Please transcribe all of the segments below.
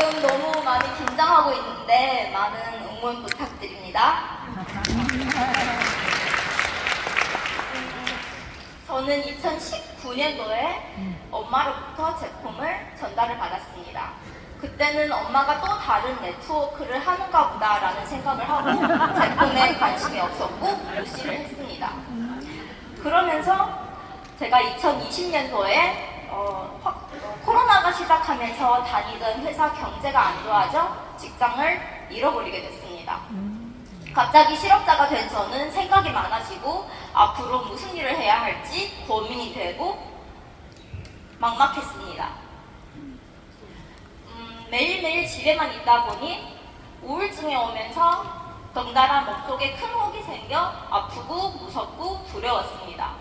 지금 너무 많이 긴장하고 있는데 많은 응원 부탁드립니다. 저는 2019년도에 엄마로부터 제품을 전달을 받았습니다. 그때는 엄마가 또 다른 네트워크를 하는가 보다라는 생각을 하고 제품에 관심이 없었고 무시를 했습니다. 그러면서 제가 2020년도에 코로나가 시작하면서 다니던 회사 경제가 안 좋아져 직장을 잃어버리게 됐습니다. 갑자기 실업자가 된 저는 생각이 많아지고 앞으로 무슨 일을 해야 할지 고민이 되고 막막했습니다. 매일매일 집에만 있다 보니 우울증이 오면서 덩달아 목 쪽에 큰 혹이 생겨 아프고 무섭고 두려웠습니다.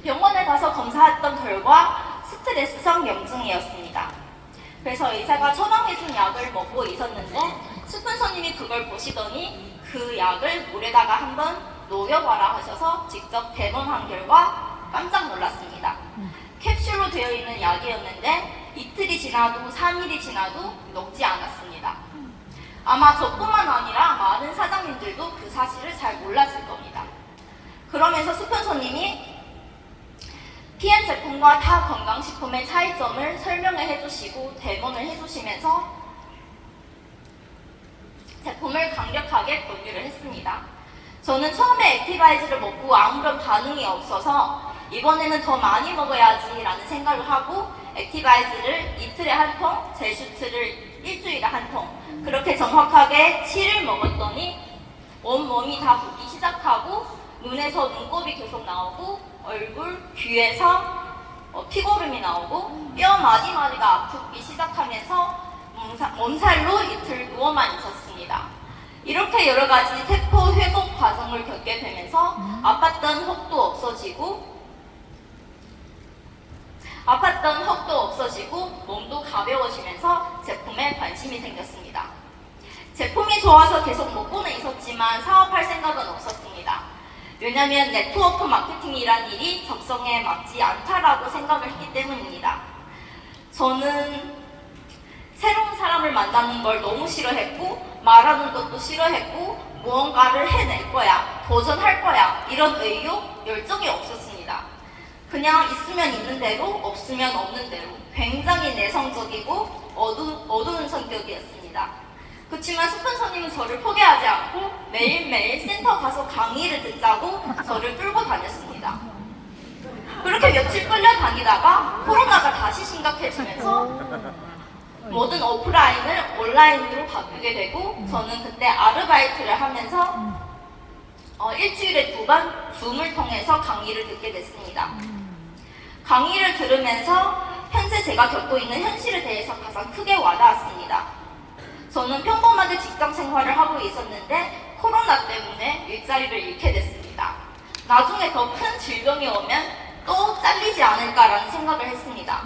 병원에 가서 검사했던 결과 스트레스성 염증이었습니다. 그래서 의사가 처방해준 약을 먹고 있었는데 스폰서님이 그걸 보시더니 그 약을 물에다가 한번 녹여봐라 하셔서 직접 대본한 결과 깜짝 놀랐습니다. 캡슐로 되어 있는 약이었는데 이틀이 지나도 3일이 지나도 녹지 않았습니다. 아마 저뿐만 아니라 많은 사장님들도 그 사실을 잘 몰랐을 겁니다. 그러면서 스폰서님이 PM 제품과 타 건강식품의 차이점을 설명을 해주시고 데모를 해주시면서 제품을 강력하게 권유를 했습니다. 저는 처음에 액티바이즈를 먹고 아무런 반응이 없어서 이번에는 더 많이 먹어야지 라는 생각을 하고 액티바이즈를 이틀에 한 통, 젤슈트를 일주일에 한 통, 그렇게 정확하게 7일 먹었더니 온몸이 다 붓기 시작하고 눈에서 눈곱이 계속 나오고 얼굴, 귀에서 피고름이 나오고 뼈 마디마디가 아프기 시작하면서 몸살로 이틀 누워만 있었습니다. 이렇게 여러 가지 세포 회복 과정을 겪게 되면서 아팠던 혹도 없어지고 몸도 가벼워지면서 제품에 관심이 생겼습니다. 제품이 좋아서 계속 먹고는 있었지만 사업할 생각은 없었습니다. 왜냐하면 네트워크 마케팅이란 일이 적성에 맞지 않다라고 생각을 했기 때문입니다. 저는 새로운 사람을 만나는 걸 너무 싫어했고 말하는 것도 싫어했고 무언가를 해낼 거야, 도전할 거야 이런 의욕, 열정이 없었습니다. 그냥 있으면 있는 대로 없으면 없는 대로 굉장히 내성적이고 어두운 성격이었습니다. 그렇지만 스폰서님은 저를 포기하지 않고 매일매일 센터 가서 강의를 듣자고 저를 끌고 다녔습니다. 그렇게 며칠 끌려다니다가 코로나가 다시 심각해지면서 모든 오프라인을 온라인으로 바꾸게 되고 저는 그때 아르바이트를 하면서 일주일에 2번 줌을 통해서 강의를 듣게 됐습니다. 강의를 들으면서 현재 제가 겪고 있는 현실에 대해서 가장 크게 와닿았습니다. 저는 평범하게 직장 생활을 하고 있었는데 코로나 때문에 일자리를 잃게 됐습니다. 나중에 더 큰 질병이 오면 또 잘리지 않을까라는 생각을 했습니다.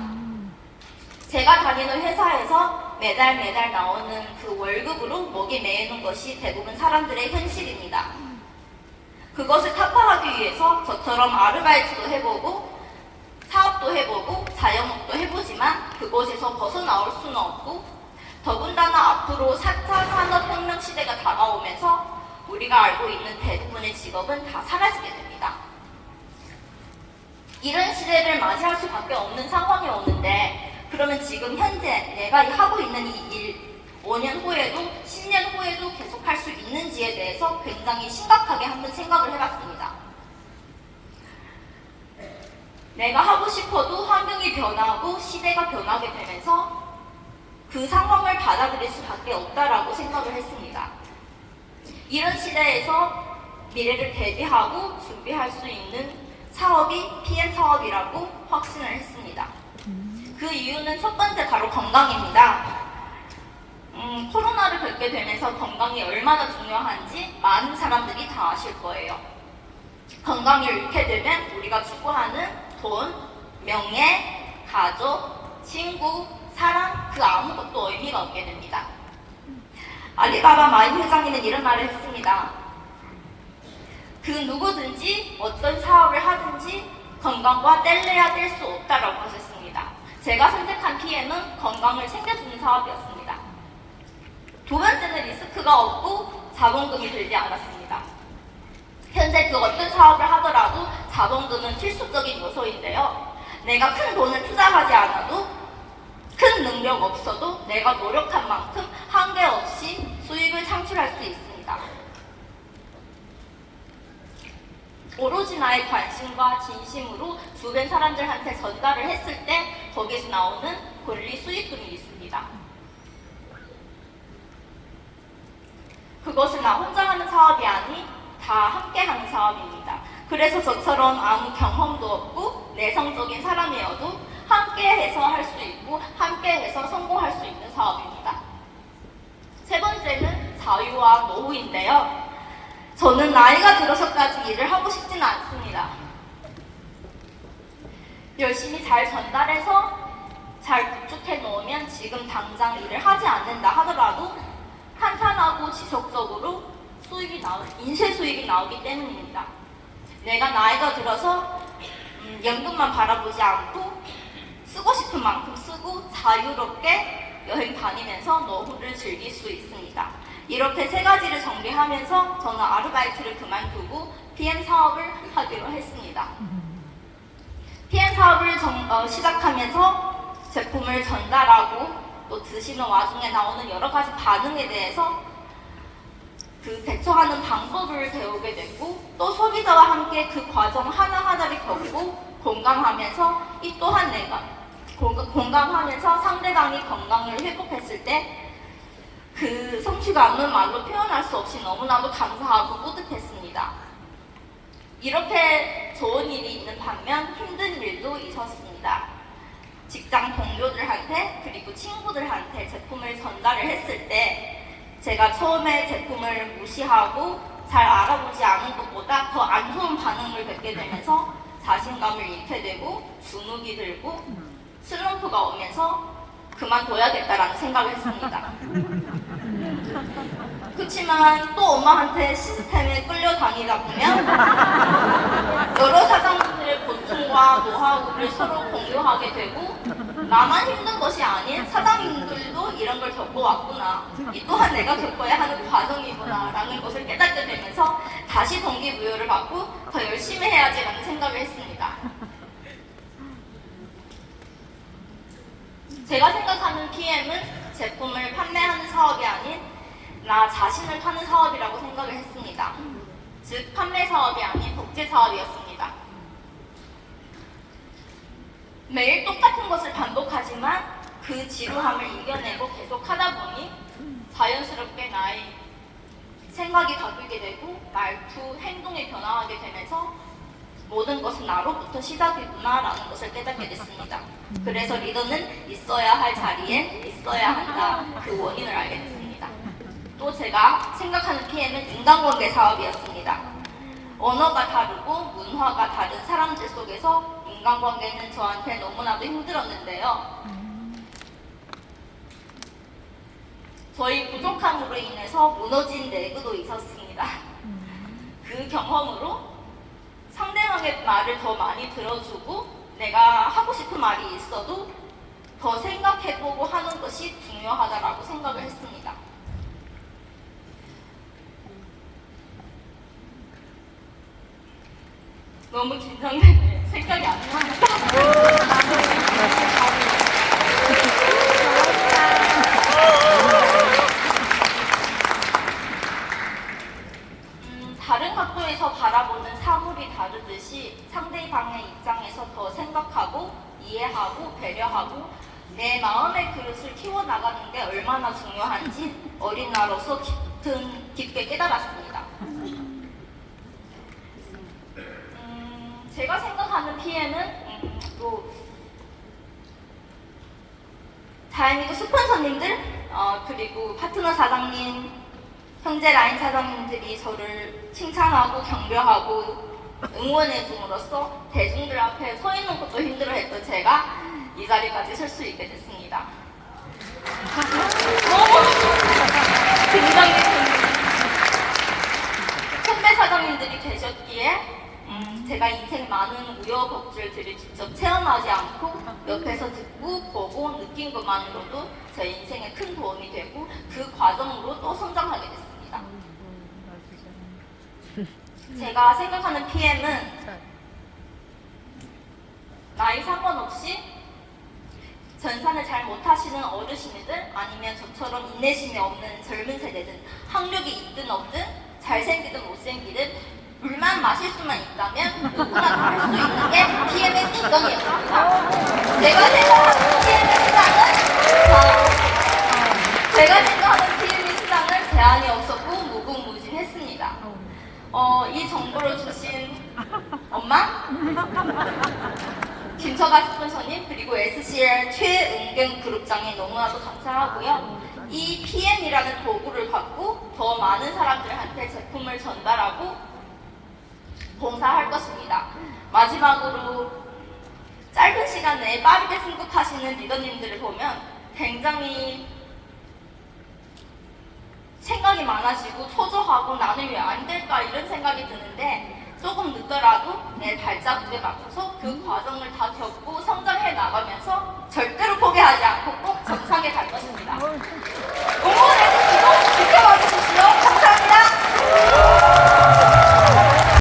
제가 다니는 회사에서 매달 나오는 그 월급으로 먹이 메우는 것이 대부분 사람들의 현실입니다. 그것을 타파하기 위해서 저처럼 아르바이트도 해보고 사업도 해보고 자영업도 해보지만 그곳에서 벗어나올 수는 없고 더군다나 앞으로 4차 산업혁명 시대가 다가오면서 우리가 알고 있는 대부분의 직업은 다 사라지게 됩니다. 이런 시대를 맞이할 수밖에 없는 상황이 오는데 그러면 지금 현재 내가 하고 있는 이 일 5년 후에도 10년 후에도 계속할 수 있는지에 대해서 굉장히 심각하게 한번 생각을 해봤습니다. 내가 하고 싶어도 환경이 변하고 시대가 변하게 되면서 그 상황을 받아들일 수밖에 없다라고 생각을 했습니다. 이런 시대에서 미래를 대비하고 준비할 수 있는 사업이 PM 사업이라고 확신을 했습니다. 그 이유는 첫 번째 바로 건강입니다. 코로나를 겪게 되면서 건강이 얼마나 중요한지 많은 사람들이 다 아실 거예요. 건강을 잃게 되면 우리가 추구하는 돈, 명예, 가족, 친구, 사랑 그 아무것도 의미가 없게 됩니다. 알리바바 마임 회장님은 이런 말을 했습니다. 그 누구든지 어떤 사업을 하든지 건강과 뗄래야 뗄 수 없다라고 하셨습니다. 제가 선택한 PM은 건강을 챙겨주는 사업이었습니다. 두 번째는 리스크가 없고 자본금이 들지 않았습니다. 현재 그 어떤 사업을 하더라도 자본금은 필수적인 요소인데요. 내가 큰 돈을 투자하지 않아도, 큰 능력 없어도 내가 노력한 만큼 한계 없이 수익을 창출할 수 있습니다. 오로지 나의 관심과 진심으로 주변 사람들한테 전달을 했을 때 거기서 나오는 권리 수익금이 있습니다. 그것은 나 혼자 하는 사업이 아닌 다 함께 하는 사업입니다. 그래서 저처럼 아무 경험도 없고 내성적인 사람이어도 함께해서 할 수 있고 함께해서 성공할 수 있는 사업입니다. 세 번째는 자유와 노후인데요. 저는 나이가 들어서까지 일을 하고 싶지는 않습니다. 열심히 잘 전달해서 잘 구축해 놓으면 지금 당장 일을 하지 않는다 하더라도 탄탄하고 지속적으로 인쇄 수익이 나오기 때문입니다. 내가 나이가 들어서 연금만 바라보지 않고 쓰고 싶은 만큼 쓰고 자유롭게 여행 다니면서 노후를 즐길 수 있습니다. 이렇게 세 가지를 정리하면서 저는 아르바이트를 그만두고 PM 사업을 하기로 했습니다. PM 사업을 시작하면서 제품을 전달하고 또 드시는 와중에 나오는 여러 가지 반응에 대해서 그 대처하는 방법을 배우게 됐고 또 소비자와 함께 그 과정 하나하나를 겪고 공감하면서 이 또한 내가 공감하면서 상대방이 건강을 회복했을 때 그 성취감은 말로 표현할 수 없이 너무나도 감사하고 뿌듯했습니다. 이렇게 좋은 일이 있는 반면 힘든 일도 있었습니다. 직장 동료들한테 그리고 친구들한테 제품을 전달을 했을 때 제가 처음에 제품을 무시하고 잘 알아보지 않은 것보다 더 안 좋은 반응을 뵙게 되면서 자신감을 잃게 되고 주눅이 들고 슬럼프가 오면서 그만둬야겠다라는 생각을 했습니다. 그렇지만 또 엄마한테 시스템에 끌려다니다 보면 여러 사장님들의 고충과 노하우를 서로 공유하게 되고 나만 힘든 것이 아닌 사장님들도 이런 걸 겪어왔구나, 이 또한 내가 겪어야 하는 과정이구나 라는 것을 깨닫게 되면서 다시 동기부여를 받고 더 열심히 해야지라는 생각을 했습니다. 제가 생각하는 PM은 제품을 판매하는 사업이 아닌 나 자신을 파는 사업이라고 생각을 했습니다. 즉 판매 사업이 아닌 복제 사업이었습니다. 매일 똑같은 것을 반복하지만 그 지루함을 이겨내고 계속 하다 보니 자연스럽게 나의 생각이 바뀌게 되고 말투, 행동이 변화하게 되면서 모든 것은 나로부터 시작이구나 라는 것을 깨닫게 됐습니다. 그래서 리더는 있어야 할 자리에 있어야 한다, 그 원인을 알게 됐습니다. 또 제가 생각하는 PM은 인간관계 사업이었습니다. 언어가 다르고 문화가 다른 사람들 속에서 인간관계는 저한테 너무나도 힘들었는데요. 저희 부족함으로 인해서 무너진 내구도 있었습니다. 그 경험으로 상대방의 말을 더 많이 들어주고 내가 하고 싶은 말이 있어도 더 생각해보고 하는 것이 중요하다고 생각을 했습니다. 너무 긴장되네. 생각이 안 납니다. 다른 각도에서 바라보는 사물이 다르듯이 상대방의 입장에서 더 생각하고 이해하고 배려하고 내 마음의 그릇을 키워나가는 게 얼마나 중요한지 어린 나로서 깊게 깨달았습니다. 제가 생각하는 PM은 다행히도 스폰서님들 그리고 파트너 사장님, 형제 라인 사장님들이 저를 칭찬하고 격려하고 응원해 줌으로써 대중들 앞에 서 있는 것도 힘들어했던 제가 이 자리까지 설 수 있게 됐습니다. 너무 굉장히 선배 사장님들이 계셨기에 제가 인생 많은 우여곡절들을 직접 체험하지 않고 옆에서 듣고 보고 느낀 것만으로도 제 인생에 큰 도움이 되고 그 과정으로 또 성장하게 됐습니다. 제가 생각하는 PM은 나이 상관없이 전산을 잘 못하시는 어르신이든 아니면 저처럼 인내심이 없는 젊은 세대든 학력이 있든 없든 잘생기든 못생기든 물만 마실 수만 있다면 누구나 다 할 수 있는 게 PM의 기성이었습니다. 제가 생각하는 PM의 시장은 제한이 없었고 무궁무진했습니다. 이 정보를 주신 엄마, 김서가 스폰서님, 그리고 SCL 최은경 그룹장에 너무나도 감사하고요. 이 PM이라는 도구를 갖고 더 많은 사람들한테 제품을 전달하고 봉사할 것입니다. 마지막으로 짧은 시간 내에 빠르게 승급하시는 리더님들을 보면 굉장히 생각이 많아지고 초조하고 나는 왜 안 될까 이런 생각이 드는데 조금 늦더라도 내 발자국에 맞춰서 그 과정을 다 겪고 성장해 나가면서